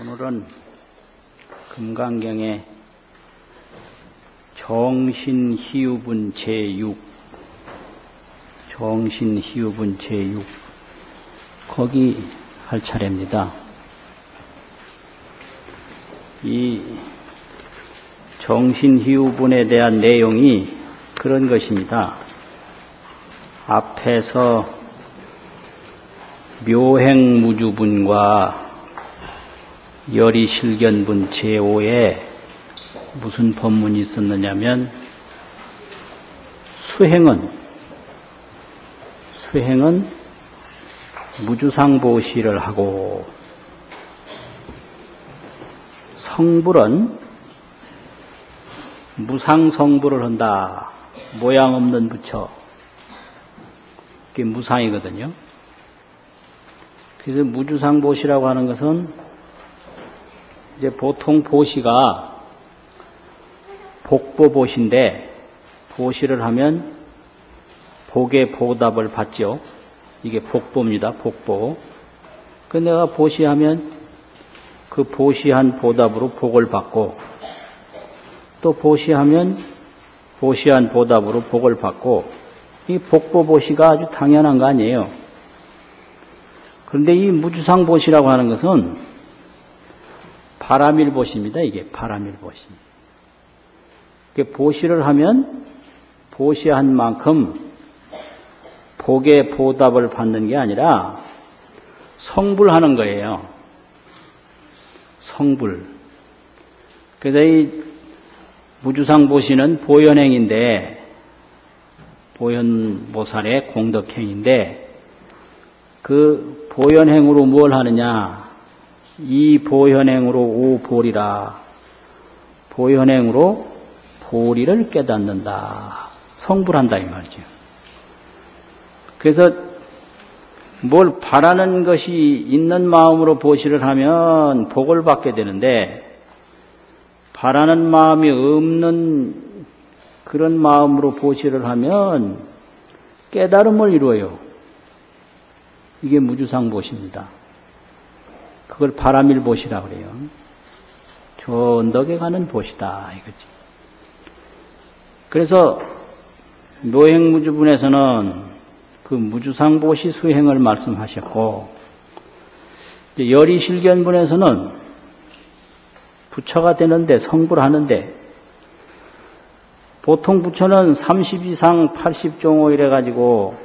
오늘은 금강경의 정신희흡은 제6, 정신희흡은 제6, 거기 할 차례입니다. 이 정신희흡은에 대한 내용이 그런 것입니다. 앞에서 묘행무주분과 열이실견분 제5에 무슨 법문이 있었느냐면 수행은 무주상보시를 하고 성불은 무상성불을 한다. 모양 없는 부처. 그게 무상이거든요. 그래서 무주상보시라고 하는 것은 이제 보통 보시가 복보보시인데, 보시를 하면 복의 보답을 받죠. 이게 복보입니다. 복보. 그 내가 보시하면 그 보시한 보답으로 복을 받고, 또 보시하면 보시한 보답으로 복을 받고, 이 복보보시가 아주 당연한 거 아니에요. 그런데 이 무주상보시라고 하는 것은 바라밀보시입니다. 이게 바라밀보시. 보시를 하면 보시한 만큼 복의 보답을 받는 게 아니라 성불하는 거예요. 성불. 그래서 이 무주상보시는 보현행인데, 보현보살의 공덕행인데, 그 보현행으로 뭘 하느냐? 이 보현행으로 오보리라. 보현행으로 보리를 깨닫는다. 성불한다 이 말이죠. 그래서 뭘 바라는 것이 있는 마음으로 보시를 하면 복을 받게 되는데, 바라는 마음이 없는 그런 마음으로 보시를 하면 깨달음을 이루어요. 이게 무주상보시입니다. 그걸 바라밀보시라고 그래요. 저 언덕에 가는 보시다 이거지. 그래서 묘행무주분에서는 그 무주상보시 수행을 말씀하셨고, 열이실견분에서는 부처가 되는데, 성불하는데, 보통 부처는 30이상 80종호 이래가지고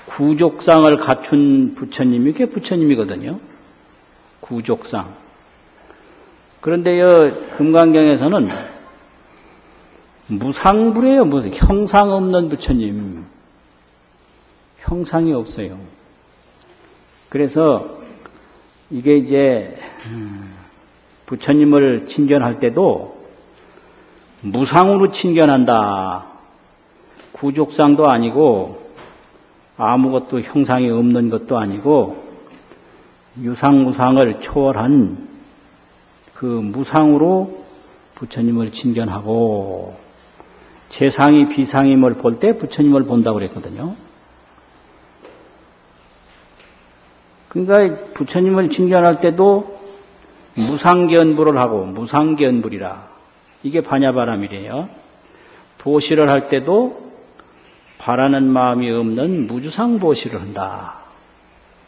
구족상을 갖춘 부처님이 그게 부처님이거든요. 구족상. 그런데 금강경에서는 무상불이에요. 무슨 형상 없는 부처님. 형상이 없어요. 그래서 이게 이제 부처님을 친견할 때도 무상으로 친견한다. 구족상도 아니고 아무것도 형상이 없는 것도 아니고 유상무상을 초월한 그 무상으로 부처님을 친견하고, 재상이 비상임을 볼 때 부처님을 본다고 그랬거든요. 그러니까 부처님을 친견할 때도 무상견불을 하고, 무상견불이라. 이게 반야바람이래요. 보시를 할 때도 바라는 마음이 없는 무주상보시를 한다.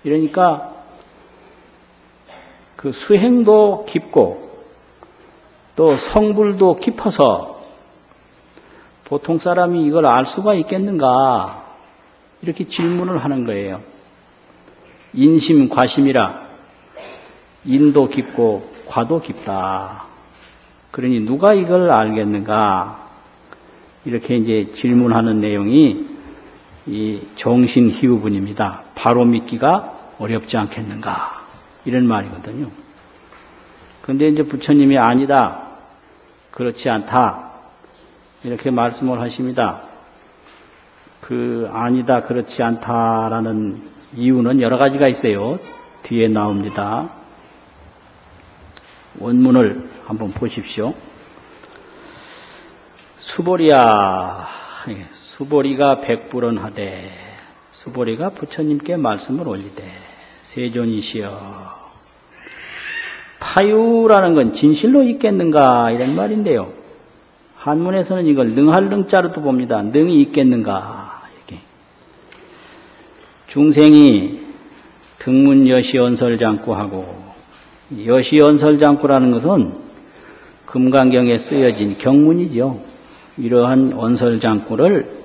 이러니까 그 수행도 깊고 또 성불도 깊어서 보통 사람이 이걸 알 수가 있겠는가, 이렇게 질문을 하는 거예요. 인심 과심이라. 인도 깊고 과도 깊다. 그러니 누가 이걸 알겠는가, 이렇게 이제 질문하는 내용이 이 정신희흡은입니다. 바로 믿기가 어렵지 않겠는가, 이런 말이거든요. 그런데 이제 부처님이 아니다, 그렇지 않다, 이렇게 말씀을 하십니다. 그 아니다, 그렇지 않다라는 이유는 여러 가지가 있어요. 뒤에 나옵니다. 원문을 한번 보십시오. 수보리야, 수보리가 백불은 하되, 수보리가 부처님께 말씀을 올리되, 세존이시여 파유라는 건 진실로 있겠는가 이런 말인데요. 한문에서는 이걸 능할 능자로도 봅니다. 능이 있겠는가 이렇게. 중생이 등문 여시언설장구하고, 여시언설장구라는 것은 금강경에 쓰여진 경문이죠. 이러한 언설장구를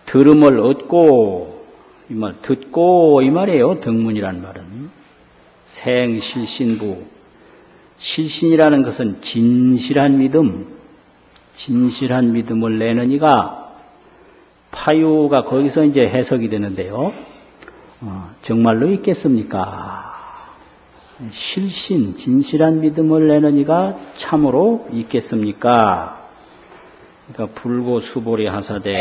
들음을 얻고, 이 말 듣고 이 말이에요. 등문이란 말은 생실신부, 실신이라는 것은 진실한 믿음, 진실한 믿음을 내는 이가, 파유가 거기서 이제 해석이 되는데요. 정말로 있겠습니까? 실신, 진실한 믿음을 내는 이가 참으로 있겠습니까? 그러니까 불고 수보리 하사대.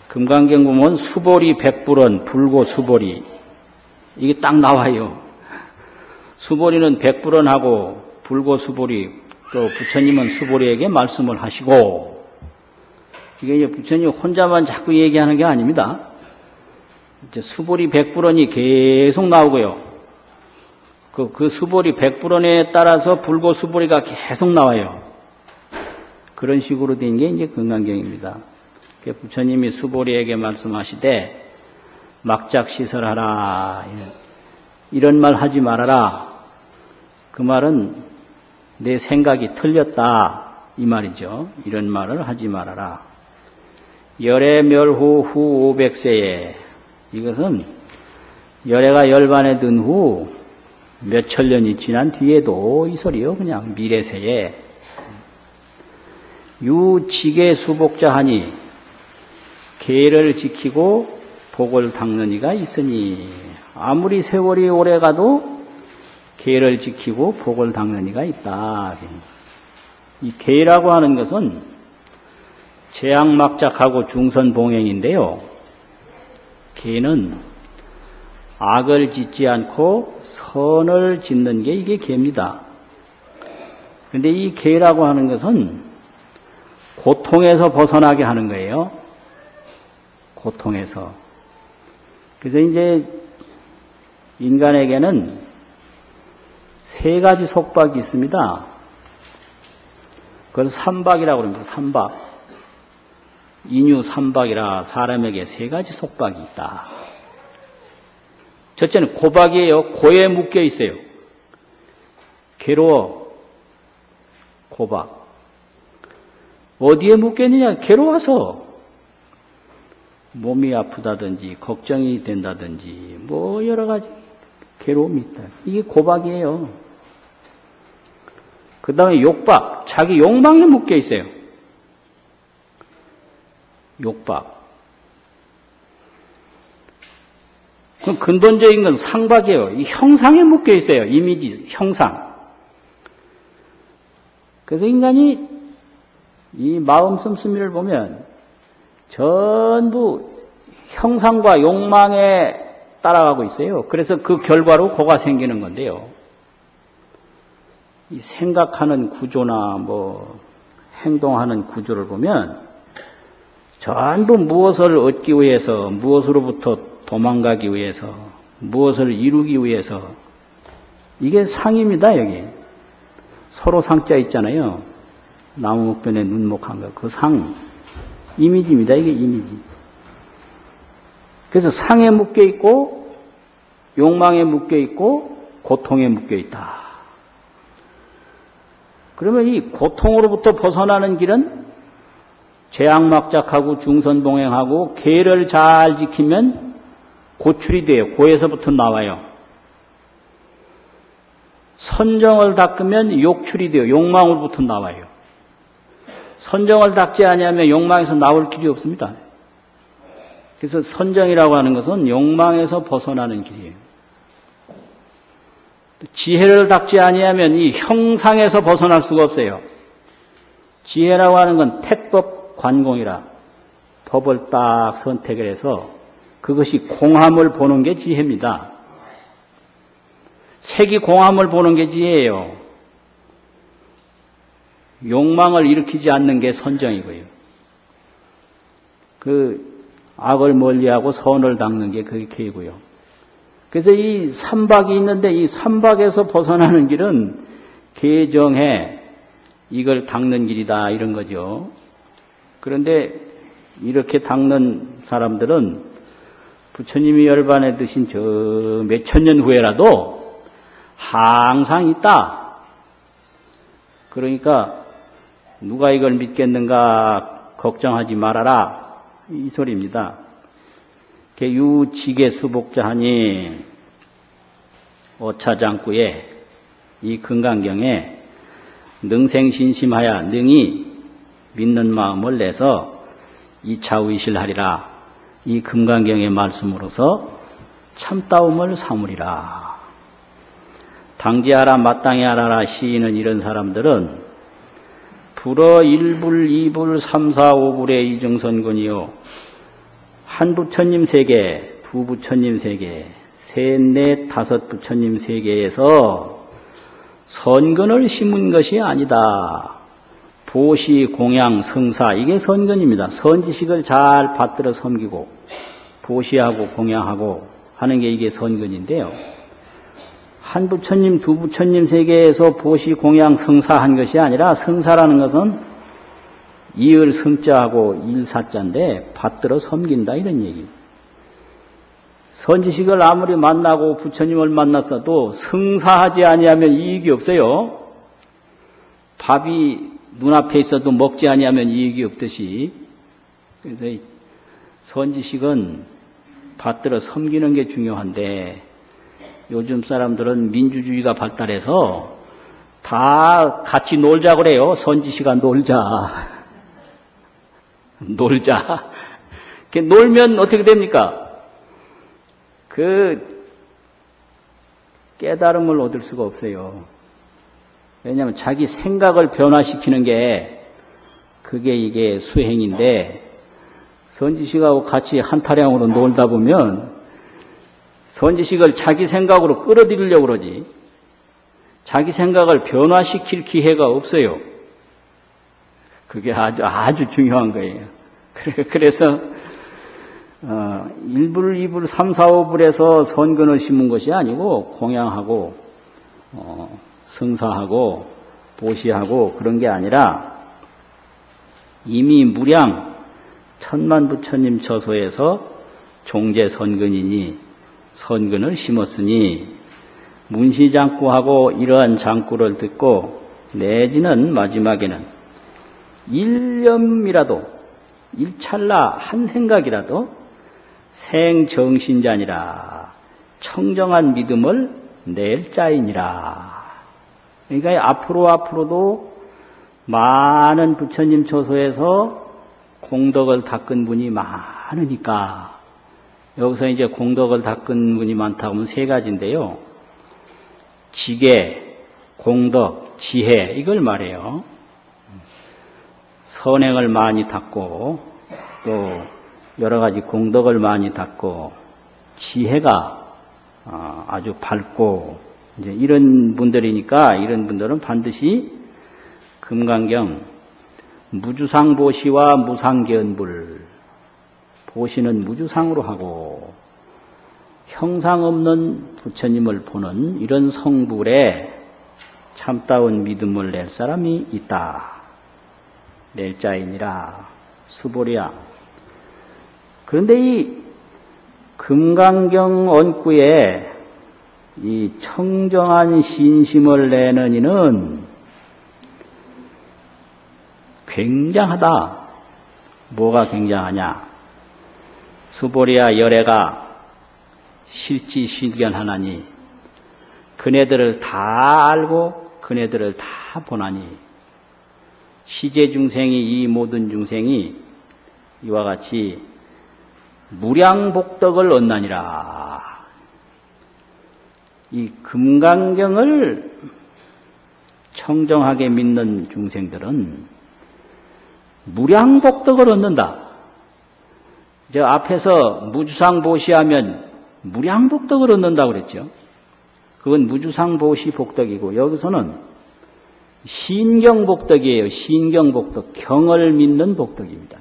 금강경 보면 수보리 백불원, 불고 수보리. 이게 딱 나와요. 수보리는 백불원하고 불고 수보리, 또 부처님은 수보리에게 말씀을 하시고, 이게 이제 부처님 혼자만 자꾸 얘기하는 게 아닙니다. 이제 수보리 백불원이 계속 나오고요. 그 수보리 백불원에 따라서 불고 수보리가 계속 나와요. 그런 식으로 된 게 이제 금강경입니다. 부처님이 수보리에게 말씀하시되 막작시설하라, 이런 말 하지 말아라. 그 말은 내 생각이 틀렸다 이 말이죠. 이런 말을 하지 말아라. 열애 멸후 후 500세에, 이것은 열애가 열반에 든 후 몇천 년이 지난 뒤에도 이 소리요. 그냥 미래세에 유지계 수복자하니 계를 지키고 복을 닦는 이가 있으니, 아무리 세월이 오래가도 계를 지키고 복을 닦는 이가 있다. 이 계라고 하는 것은 재앙막작하고 중선봉행인데요. 계는 악을 짓지 않고 선을 짓는 게 이게 계입니다. 그런데 이 계라고 하는 것은 고통에서 벗어나게 하는 거예요. 고통에서. 그래서 이제 인간에게는 세 가지 속박이 있습니다. 그걸 삼박이라고 합니다. 삼박. 인유 삼박이라 사람에게 세 가지 속박이 있다. 첫째는 고박이에요. 고에 묶여 있어요. 괴로워. 고박. 어디에 묶여 있느냐? 괴로워서. 몸이 아프다든지 걱정이 된다든지 뭐 여러 가지 괴로움이 있다. 이게 고박이에요. 그 다음에 욕박. 자기 욕망에 묶여 있어요. 욕박. 그럼 근본적인 건 상박이에요. 이 형상에 묶여 있어요. 이미지, 형상. 그래서 인간이 이 마음 씀씀이를 보면 전부 형상과 욕망에 따라가고 있어요. 그래서 그 결과로 고가 생기는 건데요. 이 생각하는 구조나 뭐 행동하는 구조를 보면 전부 무엇을 얻기 위해서, 무엇으로부터 도망가기 위해서, 무엇을 이루기 위해서, 이게 상입니다. 여기 서로 상자 있잖아요. 나무목변에 눈목한 거, 그 상 이미지입니다. 이게 이미지. 그래서 상에 묶여 있고 욕망에 묶여 있고 고통에 묶여 있다. 그러면 이 고통으로부터 벗어나는 길은 재앙막작하고 중선봉행하고 계를 잘 지키면 고출이 돼요. 고에서부터 나와요. 선정을 닦으면 욕출이 돼요. 욕망으로부터 나와요. 선정을 닦지 아니하면 욕망에서 나올 길이 없습니다. 그래서 선정이라고 하는 것은 욕망에서 벗어나는 길이에요. 지혜를 닦지 아니하면 이 형상에서 벗어날 수가 없어요. 지혜라고 하는 건 택법 관공이라 법을 딱 선택을 해서 그것이 공함을 보는 게 지혜입니다. 색이 공함을 보는 게 지혜예요. 욕망을 일으키지 않는 게 선정이고요. 그 악을 멀리하고 선을 닦는 게 그게 계고요. 그래서 이 삼박이 있는데 이 삼박에서 벗어나는 길은 개정해 이걸 닦는 길이다 이런 거죠. 그런데 이렇게 닦는 사람들은 부처님이 열반에 드신 저 몇천 년 후에라도 항상 있다. 그러니까 누가 이걸 믿겠는가 걱정하지 말아라 이 소리입니다. 유지계 수복자하니 오차장구에 이 금강경에 능생신심하여 능히 믿는 마음을 내서 이차의실하리라. 이 금강경의 말씀으로서 참다움을 삼으리라. 당지하라 마땅히 하라라 시인은 이런 사람들은 불어 1불 2불 3, 4, 5불의 이정선근이요 한 부처님 3개, 두 부처님 3개, 셋, 넷, 다섯 부처님 3개에서 선근을 심은 것이 아니다. 보시, 공양, 성사 이게 선근입니다. 선지식을 잘 받들어 섬기고 보시하고 공양하고 하는 게 이게 선근인데요. 한 부처님, 두 부처님 3개에서 보시, 공양, 성사한 것이 아니라 성사라는 것은 이을 성자하고 일사자인데 받들어 섬긴다 이런 얘기입니다. 선지식을 아무리 만나고 부처님을 만났어도 성사하지 아니하면 이익이 없어요. 밥이 눈앞에 있어도 먹지 아니하면 이익이 없듯이 그래서 선지식은 받들어 섬기는 게 중요한데 요즘 사람들은 민주주의가 발달해서 다 같이 놀자 그래요. 선지식아 놀자. 놀자. 놀면 어떻게 됩니까? 깨달음을 얻을 수가 없어요. 왜냐하면 자기 생각을 변화시키는 게 그게 이게 수행인데 선지식하고 같이 한타령으로 놀다 보면 선지식을 자기 생각으로 끌어들이려고 그러지 자기 생각을 변화시킬 기회가 없어요. 그게 아주 중요한 거예요. 그래서 1불, 2불, 3, 4, 5불에서 선근을 심은 것이 아니고 공양하고 성사하고 보시하고 그런 게 아니라 이미 무량 천만 부처님 처소에서 종제 선근이니 선근을 심었으니 문시장구하고 이러한 장구를 듣고 내지는 마지막에는 일념이라도 일찰나 한 생각이라도 생정신자니라 청정한 믿음을 낼 자이니라. 그러니까 앞으로도 많은 부처님 처소에서 공덕을 닦은 분이 많으니까 여기서 이제 공덕을 닦은 분이 많다고 하면 3가지인데요. 지계, 공덕, 지혜 이걸 말해요. 선행을 많이 닦고 또 여러 가지 공덕을 많이 닦고 지혜가 아주 밝고 이제 이런 분들이니까 이런 분들은 반드시 금강경 무주상보시와 무상견불 보시는 무주상으로 하고 형상 없는 부처님을 보는 이런 성불에 참다운 믿음을 낼 사람이 있다. 낼 자이니라 수보리야. 그런데 이 금강경 언구에 이 청정한 신심을 내는 이는 굉장하다. 뭐가 굉장하냐? 수보리야 열애가 실지실견하나니 그네들을 다 알고 그네들을 다 보나니 시제 중생이 이 모든 중생이 이와 같이 무량복덕을 얻나니라. 이 금강경을 청정하게 믿는 중생들은 무량복덕을 얻는다. 저 앞에서 무주상보시하면 무량복덕을 얻는다고 그랬죠. 그건 무주상보시 복덕이고 여기서는 신경복덕이에요. 신경복덕. 경을 믿는 복덕입니다.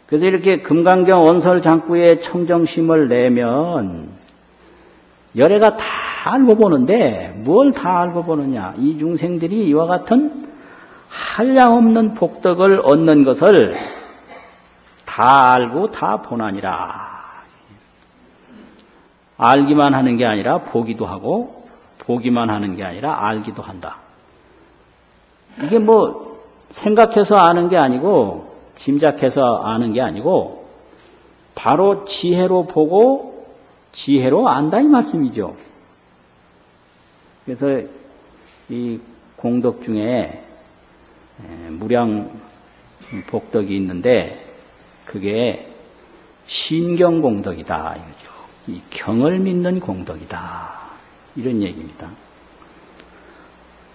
그래서 이렇게 금강경 언설장구에 청정심을 내면 열애가 다 알고 보는데 뭘 다 알고 보느냐. 이 중생들이 이와 같은 한량없는 복덕을 얻는 것을 다 알고 다 보나니라. 알기만 하는 게 아니라 보기도 하고 보기만 하는 게 아니라 알기도 한다. 이게 뭐 생각해서 아는 게 아니고 짐작해서 아는 게 아니고 바로 지혜로 보고 지혜로 안다 이 말씀이죠. 그래서 이 공덕 중에 무량 복덕이 있는데 그게 신경공덕이다 이거죠. 이 경을 믿는 공덕이다 이런 얘기입니다.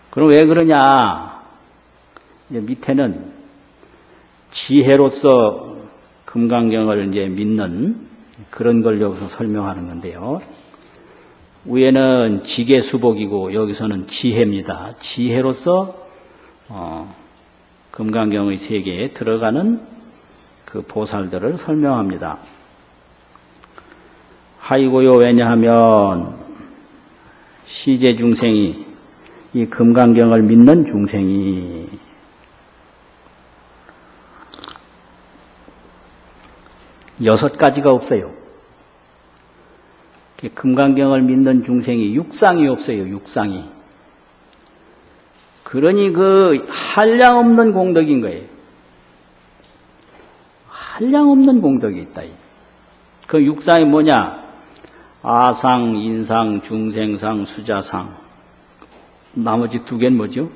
그럼 왜 그러냐? 이제 밑에는 지혜로서 금강경을 이제 믿는 그런 걸 여기서 설명하는 건데요. 위에는 지계수복이고 여기서는 지혜입니다. 지혜로서 금강경의 세계에 들어가는 그 보살들을 설명합니다. 하이고요. 왜냐하면 시제 중생이 이 금강경을 믿는 중생이 여섯 가지가 없어요. 금강경을 믿는 중생이 육상이 없어요. 육상이. 그러니 그 한량없는 공덕인 거예요. 한량없는 공덕이 있다. 그 육상이 뭐냐? 아상, 인상, 중생상, 수자상. 나머지 두 개는 뭐죠?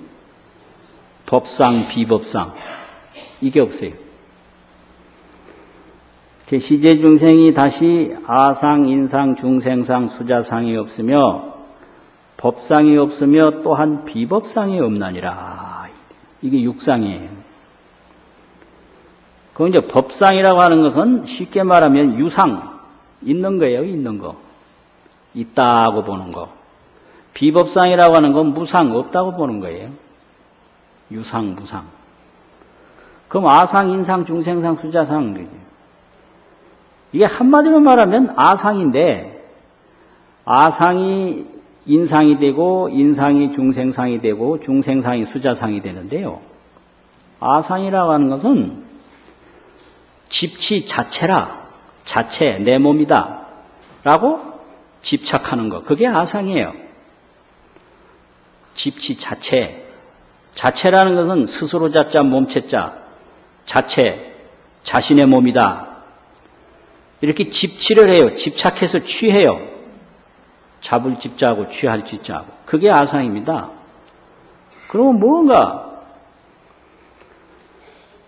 법상, 비법상. 이게 없어요. 시제 중생이 다시 아상, 인상, 중생상, 수자상이 없으며 법상이 없으며 또한 비법상이 없나니라. 이게 육상이에요. 그 이제 법상이라고 하는 것은 쉽게 말하면 유상, 있는 거예요, 있는 거. 있다고 보는 거. 비법상이라고 하는 건 무상, 없다고 보는 거예요. 유상, 무상. 그럼 아상, 인상, 중생상, 수자상. 이게 한마디로 말하면 아상인데, 아상이 인상이 되고, 인상이 중생상이 되고, 중생상이 수자상이 되는데요. 아상이라고 하는 것은 집치 자체라, 자체, 내 몸이다. 라고 집착하는 것. 그게 아상이에요. 집치 자체. 자체라는 것은 스스로 자자, 몸체자. 자체, 자신의 몸이다. 이렇게 집치를 해요. 집착해서 취해요. 잡을 집자하고 취할 집자하고. 그게 아상입니다. 그러면 뭔가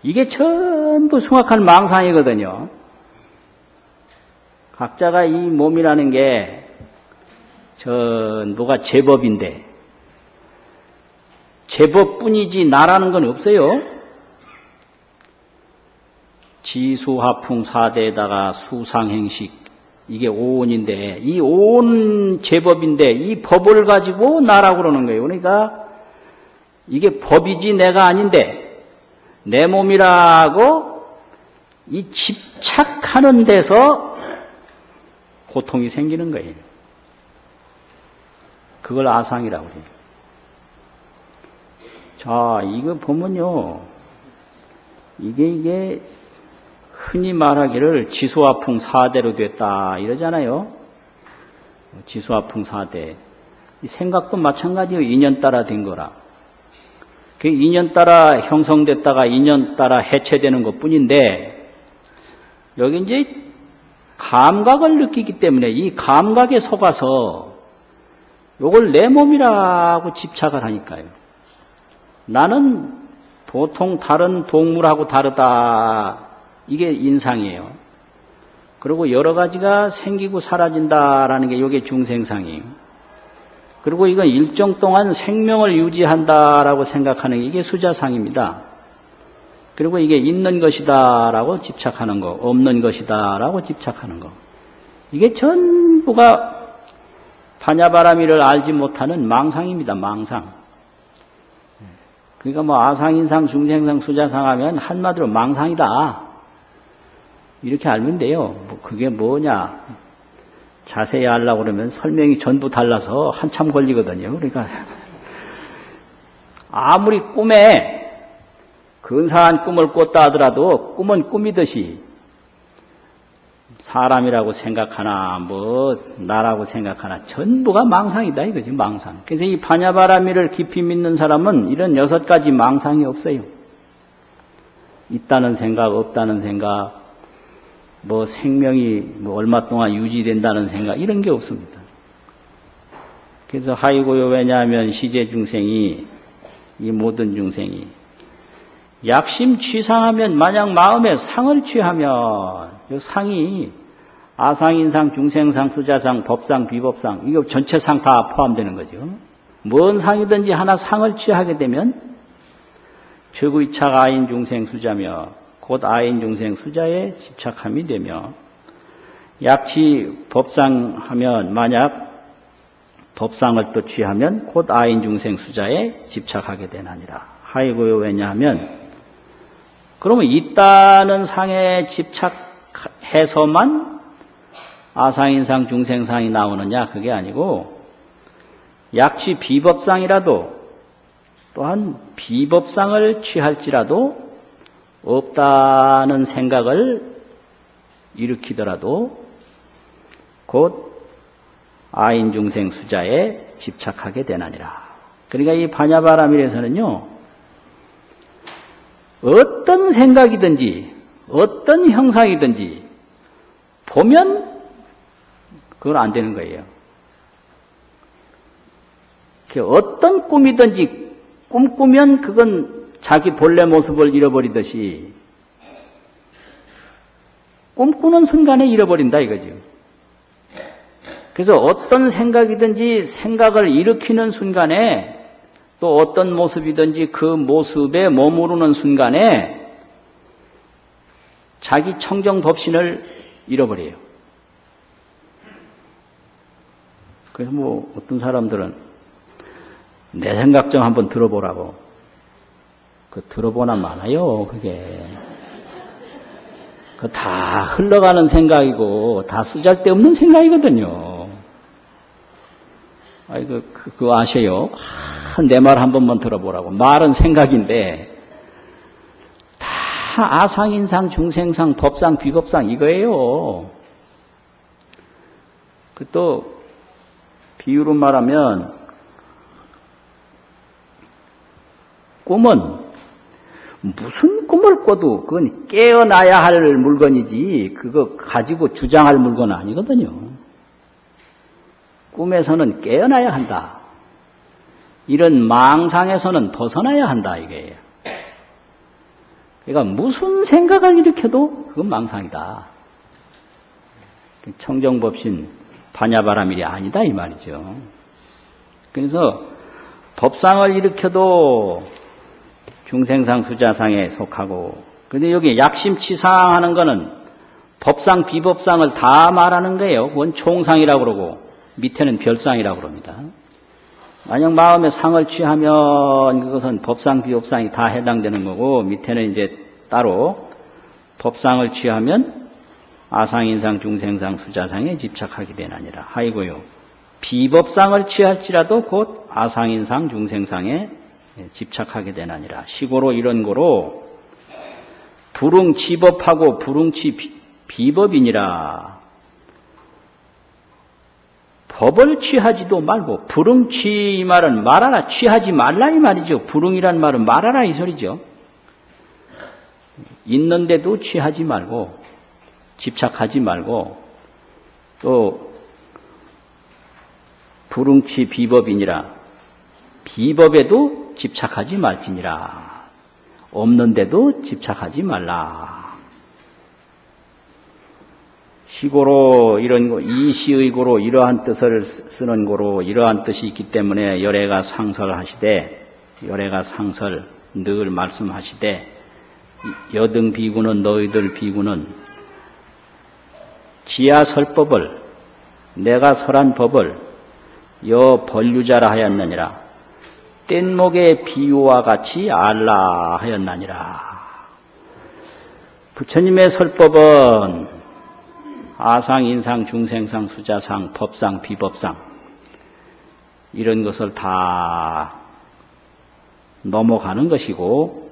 이게 전부 숭악한 망상이거든요. 각자가 이 몸이라는 게 전부가 제법인데 제법뿐이지 나라는 건 없어요. 지수화풍 사대에다가 수상행식 이게 오온인데 이 오온 제법인데 이 법을 가지고 나라고 그러는 거예요. 그러니까 이게 법이지 내가 아닌데 내 몸이라고 이 집착하는 데서 고통이 생기는 거예요. 그걸 아상이라고 해요. 자, 이거 보면요. 이게 흔히 말하기를 지수화풍 사대로 됐다 이러잖아요. 지수화풍 사대. 이 생각도 마찬가지예요. 인연 따라 된 거라. 그 인연 따라 형성됐다가 인연 따라 해체되는 것 뿐인데 여기 이제 감각을 느끼기 때문에 이 감각에 속아서 이걸 내 몸이라고 집착을 하니까요. 나는 보통 다른 동물하고 다르다. 이게 인상이에요. 그리고 여러 가지가 생기고 사라진다라는 게 이게 중생상이에요. 그리고 이건 일정 동안 생명을 유지한다라고 생각하는 게 이게 수자상입니다. 그리고 이게 있는 것이다라고 집착하는 거, 없는 것이다라고 집착하는 거. 이게 전부가 파냐바라미를 알지 못하는 망상입니다. 망상. 그러니까 뭐 아상, 인상, 중생상, 수자상 하면 한마디로 망상이다. 이렇게 알면 돼요. 뭐 그게 뭐냐. 자세히 하려고 그러면 설명이 전부 달라서 한참 걸리거든요. 그러니까 아무리 꿈에 근사한 꿈을 꿨다 하더라도 꿈은 꿈이듯이 사람이라고 생각하나 뭐 나라고 생각하나 전부가 망상이다 이거지, 망상. 그래서 이 파냐바라미를 깊이 믿는 사람은 이런 6가지 망상이 없어요. 있다는 생각, 없다는 생각, 뭐 생명이 뭐 얼마 동안 유지된다는 생각, 이런 게 없습니다. 그래서 하이고요, 왜냐하면 시제 중생이, 이 모든 중생이 약심 취상하면, 만약 마음에 상을 취하면, 이 상이 아상인상, 중생상, 수자상, 법상, 비법상, 이거 전체 상 다 포함되는 거죠. 뭔 상이든지 하나 상을 취하게 되면 최구이착 아인 중생 수자며 곧 아인 중생 수자에 집착함이 되며, 약치 법상 하면, 만약 법상을 또 취하면 곧 아인 중생 수자에 집착하게 되나니라. 하이고요, 왜냐하면 그러면 있다는 상에 집착해서만 아상인상, 중생상이 나오느냐? 그게 아니고 약치 비법상이라도, 또한 비법상을 취할지라도 없다는 생각을 일으키더라도 곧 아인 중생 수자에 집착하게 되나니라. 그러니까 이 파냐바라밀에서는요, 어떤 생각이든지 어떤 형상이든지 보면 그건 안 되는 거예요. 어떤 꿈이든지 꿈꾸면 그건 자기 본래 모습을 잃어버리듯이 꿈꾸는 순간에 잃어버린다 이거죠. 그래서 어떤 생각이든지 생각을 일으키는 순간에, 또 어떤 모습이든지 그 모습에 머무르는 순간에 자기 청정법신을 잃어버려요. 그래서 뭐 어떤 사람들은 내 생각 좀 한번 들어보라고. 그 들어보나 마나요, 그게. 그 다 흘러가는 생각이고 다 쓰잘데없는 생각이거든요. 아이 그거 아세요? 내 말 한 번만 들어보라고. 말은 생각인데 다 아상인상, 중생상, 법상, 비법상 이거예요. 그 또 비유로 말하면 꿈은 무슨 꿈을 꿔도 그건 깨어나야 할 물건이지 그거 가지고 주장할 물건은 아니거든요. 꿈에서는 깨어나야 한다. 이런 망상에서는 벗어나야 한다 이게요. 그러니까 무슨 생각을 일으켜도 그건 망상이다. 청정법신 파냐바라밀이 아니다 이 말이죠. 그래서 법상을 일으켜도 중생상 수자상에 속하고, 근데 여기 약심치상 하는 거는 법상 비법상을 다 말하는 거예요. 그건 총상이라고 그러고 밑에는 별상이라고 그럽니다. 만약 마음에 상을 취하면 그것은 법상 비법상이 다 해당되는 거고, 밑에는 이제 따로 법상을 취하면 아상인상, 중생상, 수자상에 집착하게 되나니라. 하이고요. 비법상을 취할지라도 곧 아상인상, 중생상에 집착하게 되나니라. 시고로 이런 거로 불응치법하고 불응치비법이니라. 법을 취하지도 말고, 불응치 이 말은 말하라, 취하지 말라 이 말이죠. 불응이란 말은 말하라 이 소리죠. 있는데도 취하지 말고 집착하지 말고, 또 불응치 비법이니라. 비법에도 집착하지 말지니라. 없는데도 집착하지 말라. 시고로 이런 거, 이 시의 고로 이러한 뜻을 쓰는 고로 이러한 뜻이 있기 때문에 열애가 상설하시되, 열애가 상설 늘 말씀하시되, 여등 비구는 너희들 비구는 지하설법을, 내가 설한 법을 여 번류자라 하였느니라. 뗏목의 비유와 같이 알라 하였나니라. 부처님의 설법은 아상, 인상, 중생상, 수자상, 법상, 비법상 이런 것을 다 넘어가는 것이고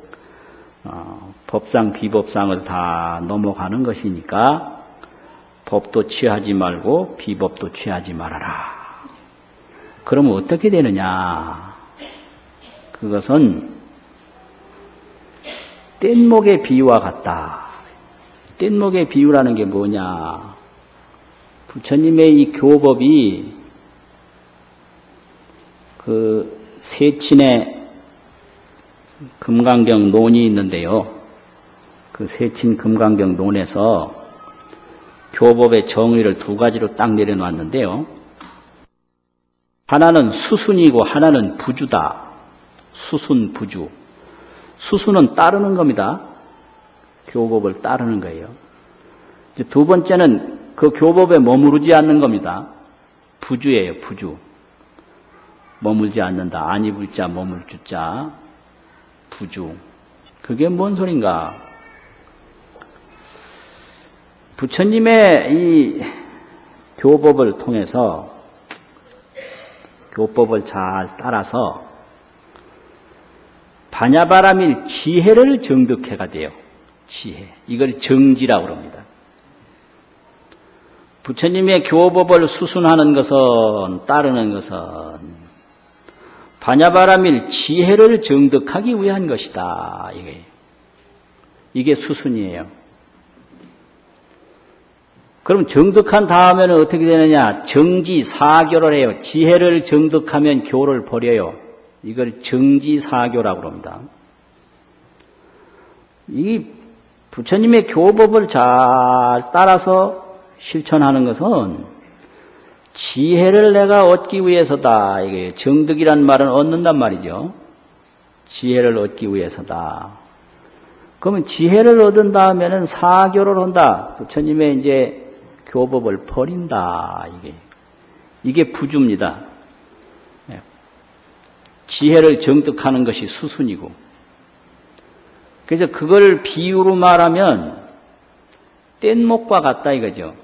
법상, 비법상을 다 넘어가는 것이니까 법도 취하지 말고 비법도 취하지 말아라. 그러면 어떻게 되느냐? 그것은 뗏목의 비유와 같다. 뗏목의 비유라는 게 뭐냐? 부처님의 이 교법이 그 세친의 금강경 논이 있는데요. 그 세친 금강경 논에서 교법의 정의를 두 가지로 딱 내려놨는데요. 하나는 수순이고 하나는 부주다. 수순, 부주. 수순은 따르는 겁니다. 교법을 따르는 거예요. 두 번째는 그 교법에 머무르지 않는 겁니다. 부주예요, 부주. 머물지 않는다. 안 입을 자, 머물 주자. 부주. 그게 뭔 소린가? 부처님의 이 교법을 통해서 교법을 잘 따라서 반야바라밀 지혜를 정득해가 돼요. 지혜. 이걸 정지라고 합니다. 부처님의 교법을 수순하는 것은, 따르는 것은 반야바라밀 지혜를 정득하기 위한 것이다. 이게 수순이에요. 그럼 정득한 다음에는 어떻게 되느냐? 정지사교를 해요. 지혜를 정득하면 교를 버려요. 이걸 정지사교라고 합니다. 이 부처님의 교법을 잘 따라서 실천하는 것은 지혜를 내가 얻기 위해서다. 이게 정득이란 말은 얻는단 말이죠. 지혜를 얻기 위해서다. 그러면 지혜를 얻은 다음에는 사교를 한다. 부처님의 이제 교법을 버린다. 이게 부주입니다. 지혜를 정득하는 것이 수순이고. 그래서 그걸 비유로 말하면 뗏목과 같다 이거죠.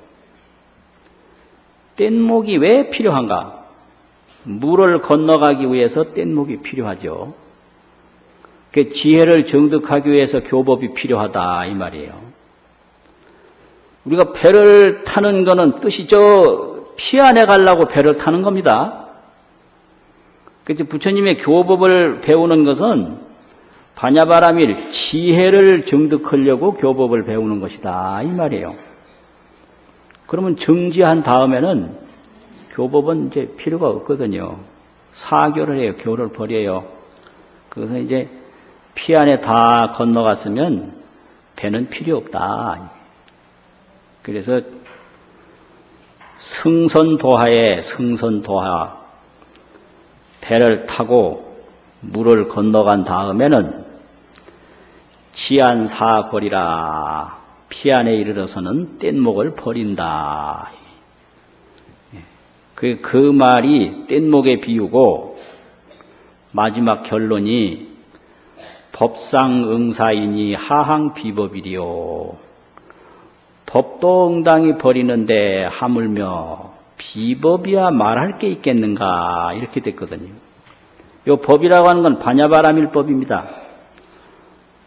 뗏목이 왜 필요한가? 물을 건너가기 위해서 뗏목이 필요하죠. 그 지혜를 정득하기 위해서 교법이 필요하다 이 말이에요. 우리가 배를 타는 거는 뜻이 피안에 가려고 배를 타는 겁니다. 그래서 부처님의 교법을 배우는 것은 반야바라밀 지혜를 정득하려고 교법을 배우는 것이다 이 말이에요. 그러면 정지한 다음에는 교법은 이제 필요가 없거든요. 사교를 해요. 교를 버려요. 그래서 이제 피안에 다 건너갔으면 배는 필요 없다. 그래서 승선도하에 승선도하 배를 타고 물을 건너간 다음에는 지안사거리라 피안에 이르러서는 뗏목을 버린다. 그 말이 뗏목의 비유고 마지막 결론이 법상응사이니 하항비법이리요. 법도 응당히 버리는데 하물며 비법이야 말할 게 있겠는가 이렇게 됐거든요. 이 법이라고 하는 건 반야바라밀법입니다.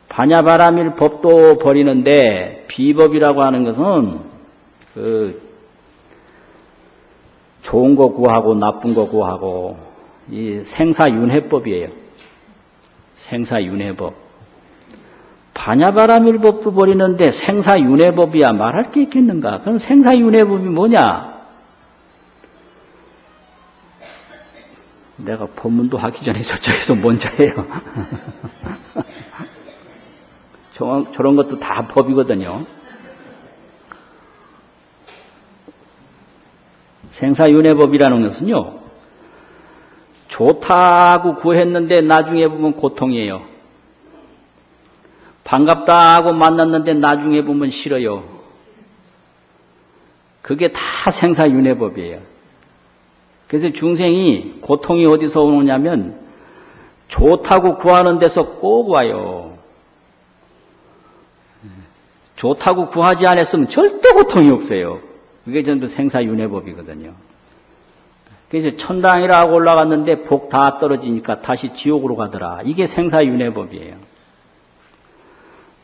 반야바라밀 법도 버리는데 비법이라고 하는 것은 좋은 거 구하고 나쁜 거 구하고 이 생사윤회법이에요. 생사윤회법. 반야바라밀법도 버리는데 생사윤회법이야 말할 게 있겠는가? 그럼 생사윤회법이 뭐냐? 내가 법문도 하기 전에 저쪽에서 먼저 해요. 저런 것도 다 법이거든요. 생사윤회법이라는 것은요, 좋다고 구했는데 나중에 보면 고통이에요. 반갑다고 만났는데 나중에 보면 싫어요. 그게 다 생사윤회법이에요. 그래서 중생이 고통이 어디서 오느냐면 좋다고 구하는 데서 꼭 와요. 좋다고 구하지 않았으면 절대 고통이 없어요. 그게 전부 생사윤회법이거든요. 그래서 천당이라고 올라갔는데 복 다 떨어지니까 다시 지옥으로 가더라. 이게 생사윤회법이에요.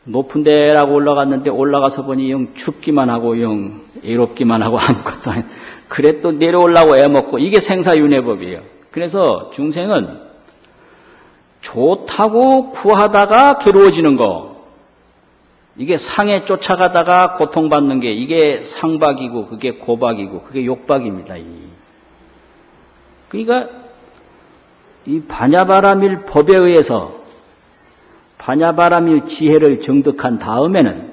높은 데라고 올라갔는데 올라가서 보니 영 춥기만 하고 영 애롭기만 하고 아무것도 아니고 그래 또 내려오려고 애먹고 이게 생사윤회법이에요. 그래서 중생은 좋다고 구하다가 괴로워지는 거, 이게 상에 쫓아가다가 고통받는 게 이게 상박이고 그게 고박이고 그게 욕박입니다. 그러니까 이 반야바라밀 법에 의해서 반야바라밀 지혜를 정득한 다음에는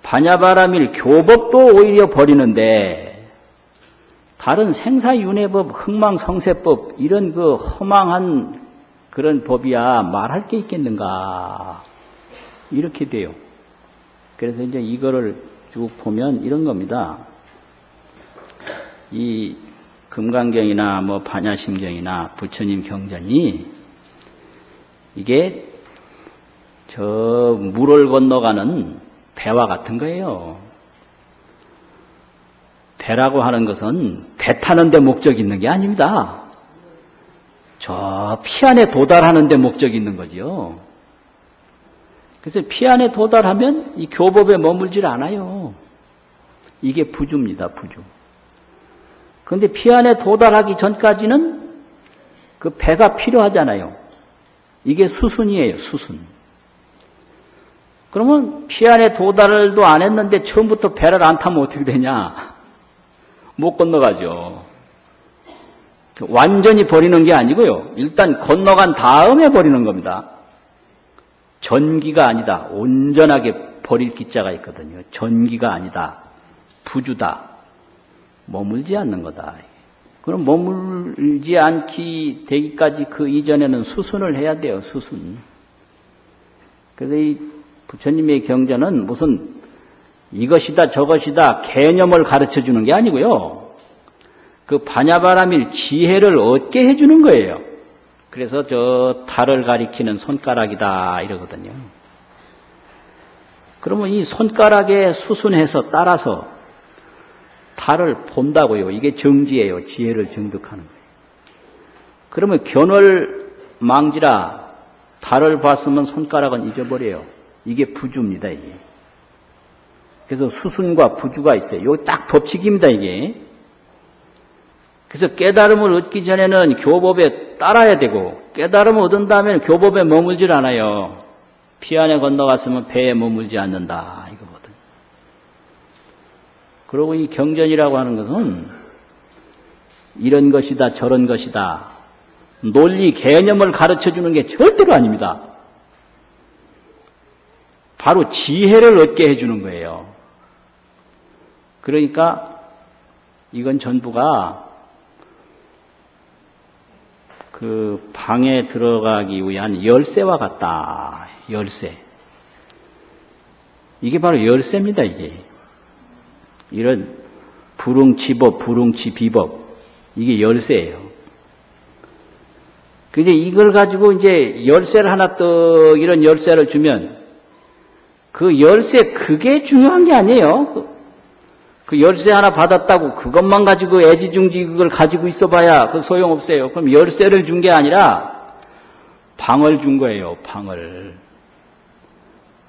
반야바라밀 교법도 오히려 버리는데 다른 생사윤회법, 흥망성쇠법 이런 그 허망한 그런 법이야 말할 게 있겠는가 이렇게 돼요. 그래서 이제 이거를 쭉 보면 이런 겁니다. 이 금강경이나 뭐 반야심경이나 부처님 경전이 이게 저 물을 건너가는 배와 같은 거예요. 배라고 하는 것은 배 타는 데 목적이 있는 게 아닙니다. 저 피안에 도달하는 데 목적이 있는 거죠. 그래서 피안에 도달하면 이 교법에 머물질 않아요. 이게 부주입니다, 부주. 그런데 피안에 도달하기 전까지는 그 배가 필요하잖아요. 이게 수순이에요, 수순. 그러면 피안에 도달도 안 했는데 처음부터 배를 안 타면 어떻게 되냐? 못 건너가죠. 완전히 버리는 게 아니고요. 일단 건너간 다음에 버리는 겁니다. 전기가 아니다. 온전하게 버릴 기자가 있거든요. 전기가 아니다. 부주다. 머물지 않는 거다. 그럼 머물지 않기 되기까지 그 이전에는 수순을 해야 돼요. 수순. 그래서 이 부처님의 경전은 무슨 이것이다 저것이다 개념을 가르쳐 주는 게 아니고요. 그 반야바라밀 지혜를 얻게 해주는 거예요. 그래서 저 달을 가리키는 손가락이다 이러거든요. 그러면 이 손가락에 수순해서 따라서 달을 본다고요. 이게 정지예요. 지혜를 정득하는 거예요. 그러면 견월 망지라 달을 봤으면 손가락은 잊어버려요. 이게 부주입니다. 이게. 그래서 수순과 부주가 있어요. 이거 딱 법칙입니다. 이게. 그래서 깨달음을 얻기 전에는 교법에 따라야 되고 깨달음을 얻은 다음에는 교법에 머물질 않아요. 피안에 건너갔으면 배에 머물지 않는다 이거거든. 그리고 이 경전이라고 하는 것은 이런 것이다 저런 것이다 논리 개념을 가르쳐주는 게 절대로 아닙니다. 바로 지혜를 얻게 해주는 거예요. 그러니까 이건 전부가 그 방에 들어가기 위한 열쇠와 같다. 열쇠. 이게 바로 열쇠입니다, 이게. 이런 불응치법, 불응치비법. 이게 열쇠예요. 근데 이걸 가지고 이제 열쇠를 하나 떡 이런 열쇠를 주면 그 열쇠 그게 중요한 게 아니에요. 그 열쇠 하나 받았다고 그것만 가지고 애지중지 그걸 가지고 있어봐야 그 소용없어요. 그럼 열쇠를 준 게 아니라 방을 준 거예요. 방을.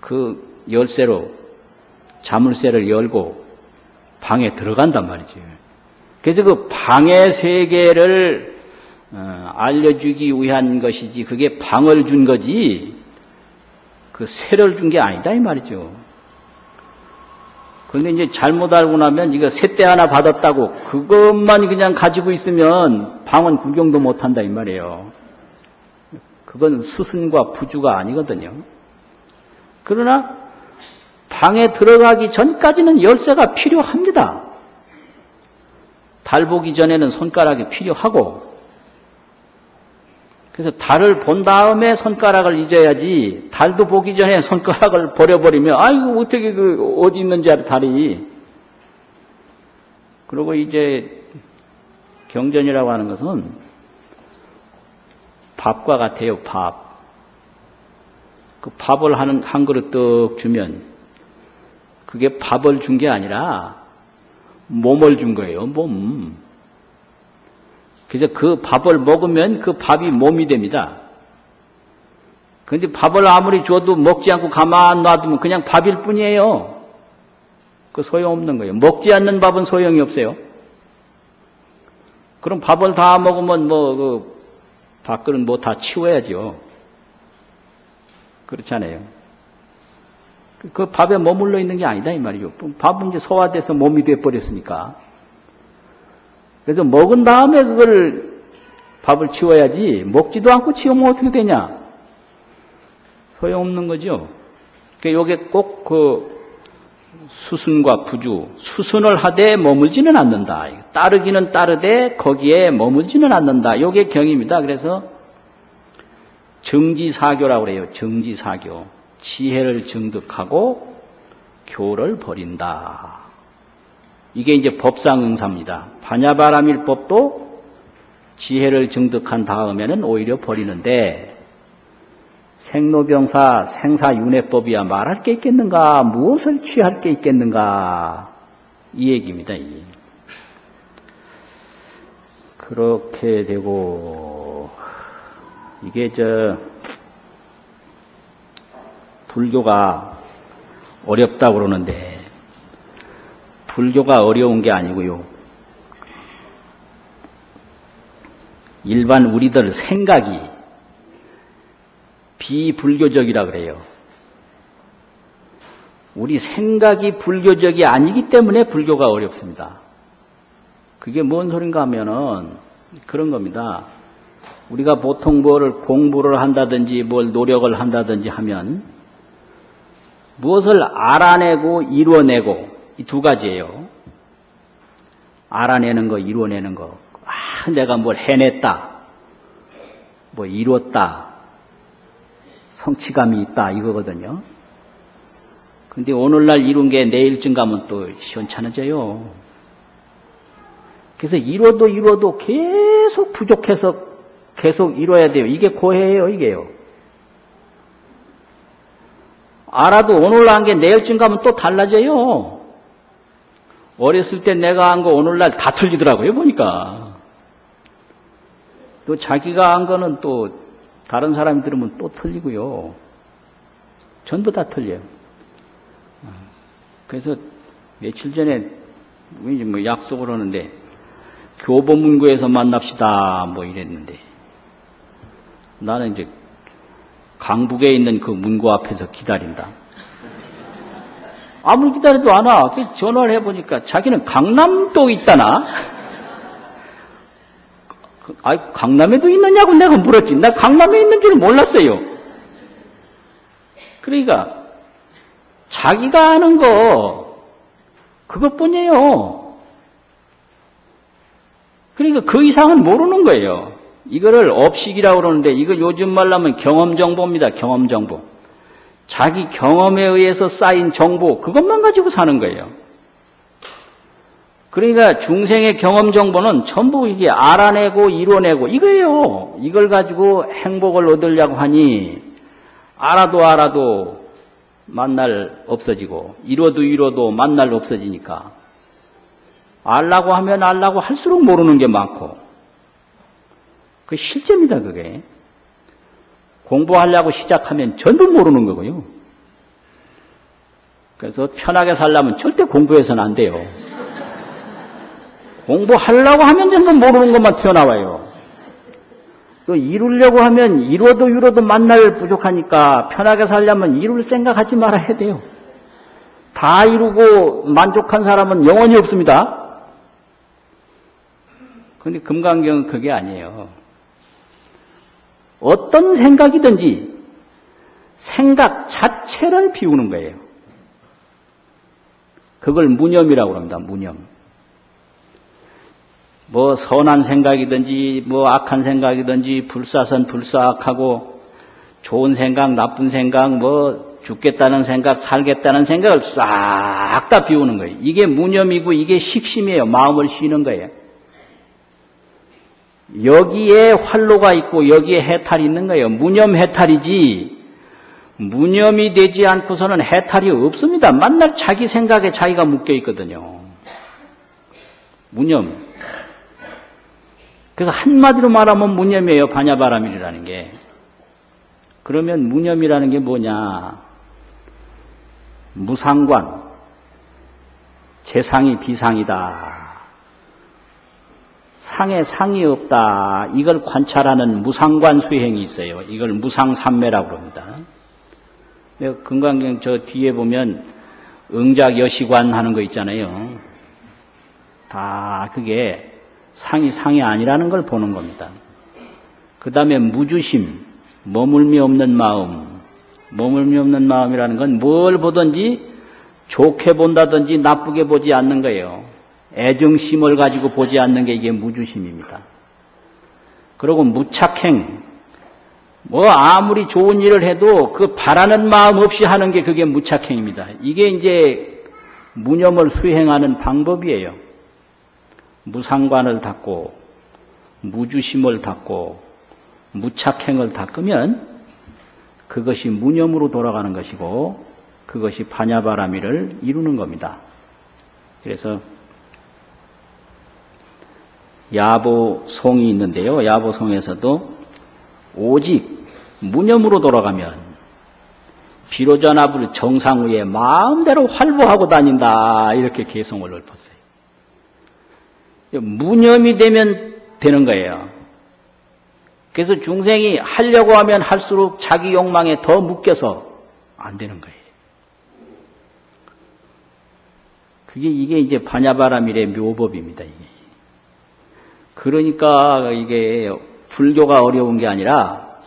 그 열쇠로 자물쇠를 열고 방에 들어간단 말이죠. 그래서 그 방의 세계를 알려주기 위한 것이지 그게 방을 준 거지 그 쇠를 준 게 아니다 이 말이죠. 그런데 이제 잘못 알고 나면 이거 쇠대 하나 받았다고 그것만 그냥 가지고 있으면 방은 구경도 못한다 이 말이에요. 그건 수순과 부주가 아니거든요. 그러나 방에 들어가기 전까지는 열쇠가 필요합니다. 달 보기 전에는 손가락이 필요하고 그래서 달을 본 다음에 손가락을 잊어야지 달도 보기 전에 손가락을 버려버리면 아이고 어떻게 그 어디 있는지 알아 달이. 그리고 이제 경전이라고 하는 것은 밥과 같아요. 밥. 그 밥을 한 그릇 떡 주면 그게 밥을 준 게 아니라 몸을 준 거예요, 몸. 그래서 그 밥을 먹으면 그 밥이 몸이 됩니다. 그런데 밥을 아무리 줘도 먹지 않고 가만 놔두면 그냥 밥일 뿐이에요. 그 소용없는 거예요. 먹지 않는 밥은 소용이 없어요. 그럼 밥을 다 먹으면 그 밥그릇 다 치워야죠. 그렇잖아요. 그 밥에 머물러 있는 게 아니다 이 말이죠. 밥은 이제 소화돼서 몸이 돼버렸으니까. 그래서 먹은 다음에 그걸 밥을 치워야지 먹지도 않고 치우면 어떻게 되냐? 소용없는 거죠. 그러니까 이게 꼭 수순과 부주, 수순을 하되 머물지는 않는다. 따르기는 따르되 거기에 머물지는 않는다. 이게 경입니다. 그래서 정지사교라고 그래요. 정지사교. 지혜를 정득하고 교를 버린다. 이게 이제 법상응사입니다. 반야바라밀법도 지혜를 정득한 다음에는 오히려 버리는데 생로병사 생사윤회법이야 말할 게 있겠는가? 무엇을 취할 게 있겠는가? 이 얘기입니다. 그렇게 되고 이게 불교가 어렵다고 그러는데 불교가 어려운 게 아니고요. 일반 우리들 생각이 비불교적이라 그래요. 우리 생각이 불교적이 아니기 때문에 불교가 어렵습니다. 그게 뭔 소린가 하면은 그런 겁니다. 우리가 보통 뭐를 공부를 한다든지 뭘 노력을 한다든지 하면 무엇을 알아내고 이루어내고 이 두 가지예요. 알아내는 거, 이루어내는 거. 내가 뭘 해냈다. 뭐 이뤘다. 성취감이 있다. 이거거든요. 근데 오늘날 이룬 게 내일쯤 가면 또 시원찮아져요. 그래서 이뤄도 계속 부족해서 계속 이뤄야 돼요. 이게 고해예요, 이게요. 알아도 오늘날 한 게 내일쯤 가면 또 달라져요. 어렸을 때 내가 한 거 오늘날 다 틀리더라고요, 보니까. 또 자기가 한 거는 또 다른 사람이 들으면 또 틀리고요. 전부 다 틀려요. 그래서 며칠 전에 뭐 약속을 하는데 교보문고에서 만납시다 뭐 이랬는데 나는 이제 강북에 있는 그 문고 앞에서 기다린다. 아무리 기다려도 안 와. 전화를 해보니까 자기는 강남도 있다나? 강남에도 있느냐고 내가 물었지. 나 강남에 있는 줄 몰랐어요. 그러니까 자기가 아는 거 그것뿐이에요. 그러니까 그 이상은 모르는 거예요. 이거를 업식이라고 그러는데 이거 요즘 말로 하면 경험정보입니다. 경험정보. 자기 경험에 의해서 쌓인 정보 그것만 가지고 사는 거예요. 그러니까 중생의 경험정보는 전부 이게 알아내고 이뤄내고 이거예요. 이걸 가지고 행복을 얻으려고 하니 알아도 만날 없어지고 이뤄도 만날 없어지니까 알라고 하면 알라고 할수록 모르는 게 많고 그 실제입니다. 그게 공부하려고 시작하면 전부 모르는 거고요. 그래서 편하게 살려면 절대 공부해서는 안 돼요. 공부하려고 하면 전부 모르는 것만 튀어나와요. 또 이루려고 하면 이뤄도 만날 부족하니까 편하게 살려면 이룰 생각하지 말아야 돼요. 다 이루고 만족한 사람은 영원히 없습니다. 그런데 금강경은 그게 아니에요. 어떤 생각이든지 생각 자체를 비우는 거예요. 그걸 무념이라고 합니다. 무념. 뭐 선한 생각이든지 뭐 악한 생각이든지 불사선 불사악하고 좋은 생각 나쁜 생각 뭐 죽겠다는 생각 살겠다는 생각을 싹 다 비우는 거예요. 이게 무념이고 이게 식심이에요. 마음을 쉬는 거예요. 여기에 활로가 있고 여기에 해탈이 있는 거예요. 무념 해탈이지 무념이 되지 않고서는 해탈이 없습니다. 만날 자기 생각에 자기가 묶여 있거든요. 무념. 그래서 한마디로 말하면 무념이에요. 반야바라밀이라는 게. 그러면 무념이라는 게 뭐냐? 무상관, 재상이 비상이다. 상에 상이 없다. 이걸 관찰하는 무상관 수행이 있어요. 이걸 무상삼매라고 합니다. 금강경 저 뒤에 보면 응작여시관 하는 거 있잖아요. 다 그게 상이 아니라는 걸 보는 겁니다. 그 다음에 무주심, 머물미 없는 마음. 머물미 없는 마음이라는 건 뭘 보든지 좋게 본다든지 나쁘게 보지 않는 거예요. 애정심을 가지고 보지 않는 게 이게 무주심입니다. 그리고 무착행, 아무리 좋은 일을 해도 그 바라는 마음 없이 하는 게 그게 무착행입니다. 이게 이제 무념을 수행하는 방법이에요. 무상관을 닦고, 무주심을 닦고, 무착행을 닦으면 그것이 무념으로 돌아가는 것이고, 그것이 반야바라밀을 이루는 겁니다. 그래서 야보송이 있는데요. 야보송에서도 오직 무념으로 돌아가면 비로자나불 정상위에 마음대로 활보하고 다닌다. 이렇게 개성을 읊었어요. 무념이 되면 되는 거예요. 그래서 중생이 하려고 하면 할수록 자기 욕망에 더 묶여서 안 되는 거예요. 이게 이제 반야바라밀의 묘법입니다. 이게. 그러니까 이게 불교가 어려운 게 아니라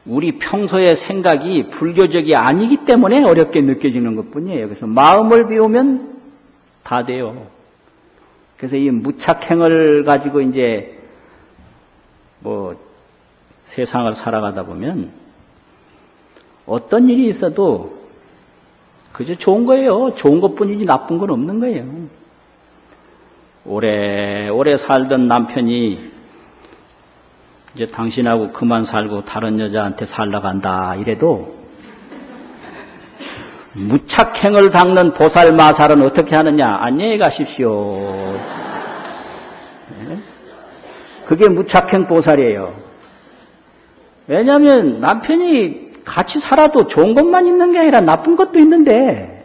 우리 평소의 생각이 불교적이 아니기 때문에 어렵게 느껴지는 것뿐이에요. 그래서 마음을 비우면 다 돼요. 그래서 이 무착행을 가지고 이제 세상을 살아가다 보면 어떤 일이 있어도 그저 좋은 거예요. 좋은 것뿐이지 나쁜 건 없는 거예요. 오래 살던 남편이 이제 당신하고 그만 살고 다른 여자한테 살러 간다 이래도 무착행을 닦는 보살 마살은 어떻게 하느냐? 안녕히 가십시오. 그게 무착행 보살이에요. 왜냐하면 남편이 같이 살아도 좋은 것만 있는 게 아니라 나쁜 것도 있는데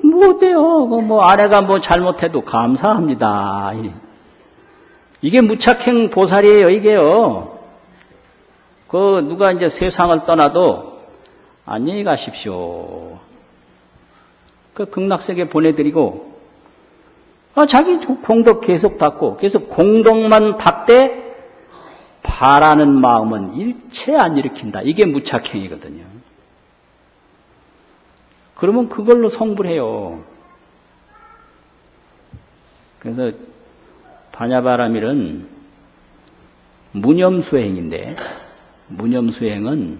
뭐 어때요? 아내가 잘못해도 감사합니다. 이게 무착행 보살이에요, 이게요. 누가 이제 세상을 떠나도 안녕히 가십시오. 극락세계 보내드리고, 자기 공덕 계속 닦고, 그래서 공덕만 닦되 바라는 마음은 일체 안 일으킨다. 이게 무착행이거든요. 그러면 그걸로 성불 해요. 그래서 반야바라밀은 무념수행인데, 무념수행은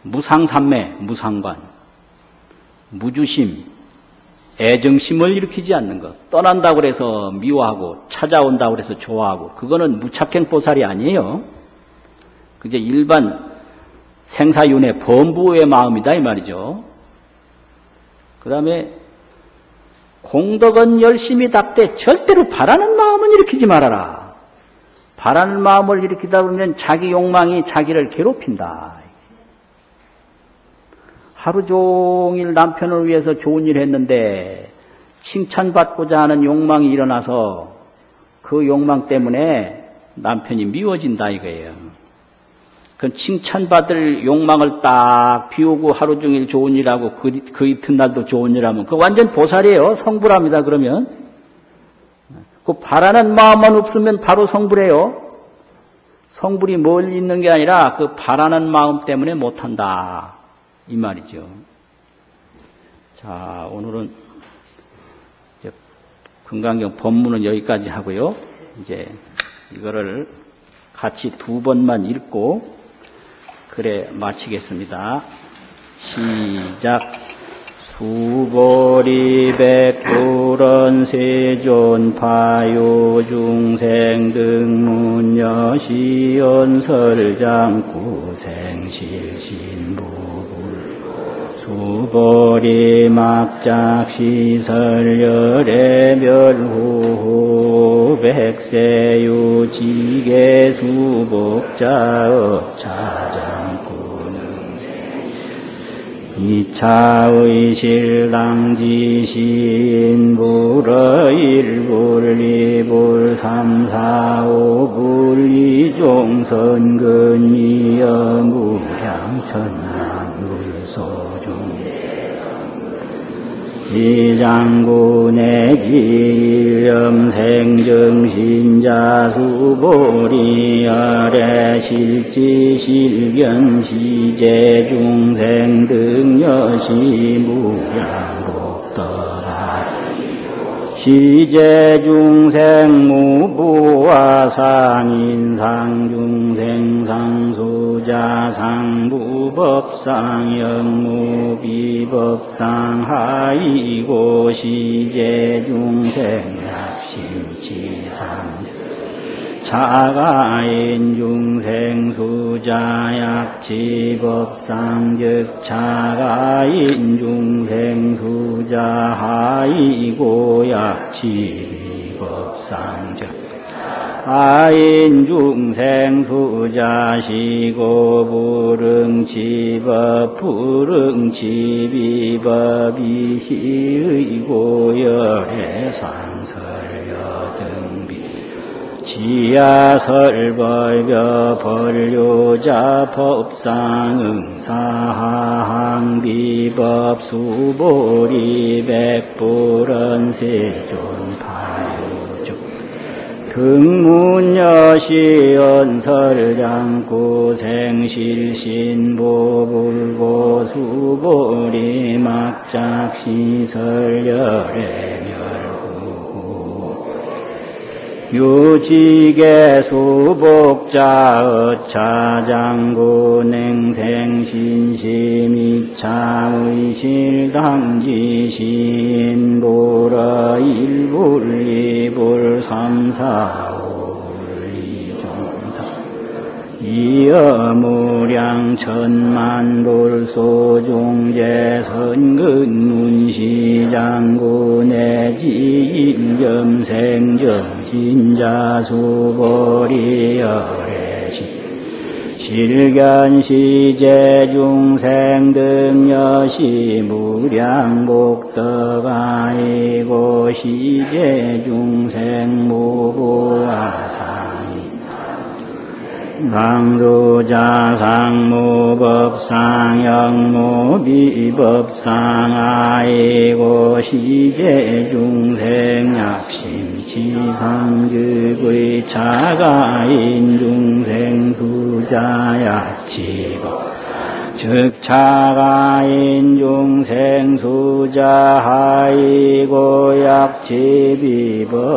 무상삼매, 무상관, 무주심, 애정심을 일으키지 않는 것. 떠난다고 해서 미워하고 찾아온다고 해서 좋아하고 그거는 무착행 보살이 아니에요. 그게 일반 생사윤회 범부의 마음이다 이 말이죠. 그 다음에 공덕은 열심히 닦되 절대로 바라는 마음은 일으키지 말아라. 바라는 마음을 일으키다 보면 자기 욕망이 자기를 괴롭힌다. 하루 종일 남편을 위해서 좋은 일 했는데 칭찬받고자 하는 욕망이 일어나서 그 욕망 때문에 남편이 미워진다 이거예요. 그 칭찬받을 욕망을 딱 비우고 하루 종일 좋은 일하고 그 이튿날도 좋은 일하면 그 완전 보살이에요. 성불합니다. 그러면 그 바라는 마음만 없으면 바로 성불해요. 성불이 멀리 있는 게 아니라 그 바라는 마음 때문에 못한다. 이 말이죠. 자, 오늘은 금강경 법문은 여기까지 하고요. 이제 이거를 같이 2번만 읽고 그래 마치겠습니다. 시작. 수보리 백불원 세존 파요 중생 등문여 시연 설장 구생 실신 부불 수보리 막작시설 열애별후 백세유 지계수복자업 자장구능 이차의 신랑지신 불어일불이불 삼사오불이종선근이여 무량천남물소중 이장군의 지엄생정신자수보리 아래실지실견시제중생 등여시 무량복더라 시제중생 무부와 상인상중생 상수자 상부법상 영무비법상 하이고 시제중생 약신치상 차가인 중생 수자약지법상 즉 차가인 중생 수자하이고 약지법상 즉 아인 중생 수자시고 불응치법 불응치비법이시의고 열애상설여등비 지하설벌벼 벌요자 법상응사항비법 수보리 백불언 세존파요주 등문여시언설장구 생실신보불고 수보리 막작시설열애멸 유지계 수복자 어차장구 냉생신심이차의 실당지신 보라 일불이불 삼사오불이종사 이어무량천만불소종제 선근문시장구 내지일염생정 진자수보리 열애시 실견시제중생 등여시 무량복덕아이고 시제중생 무부아상이 강조자상무법상 영무비법상 아이고 시제중생 약심치상극의 차가인 중생 수자약지법 즉 차가인 중생 수자하이고 약지비법상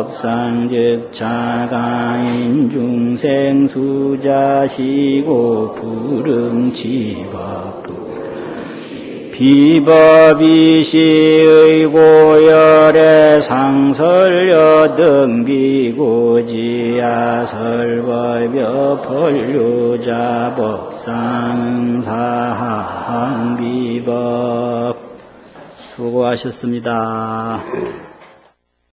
즉 차가인 중생 수자시고 불응치법 비법이시의 고열의 상설여등비고지하설법여 펄류자법상사항비법 수고하셨습니다.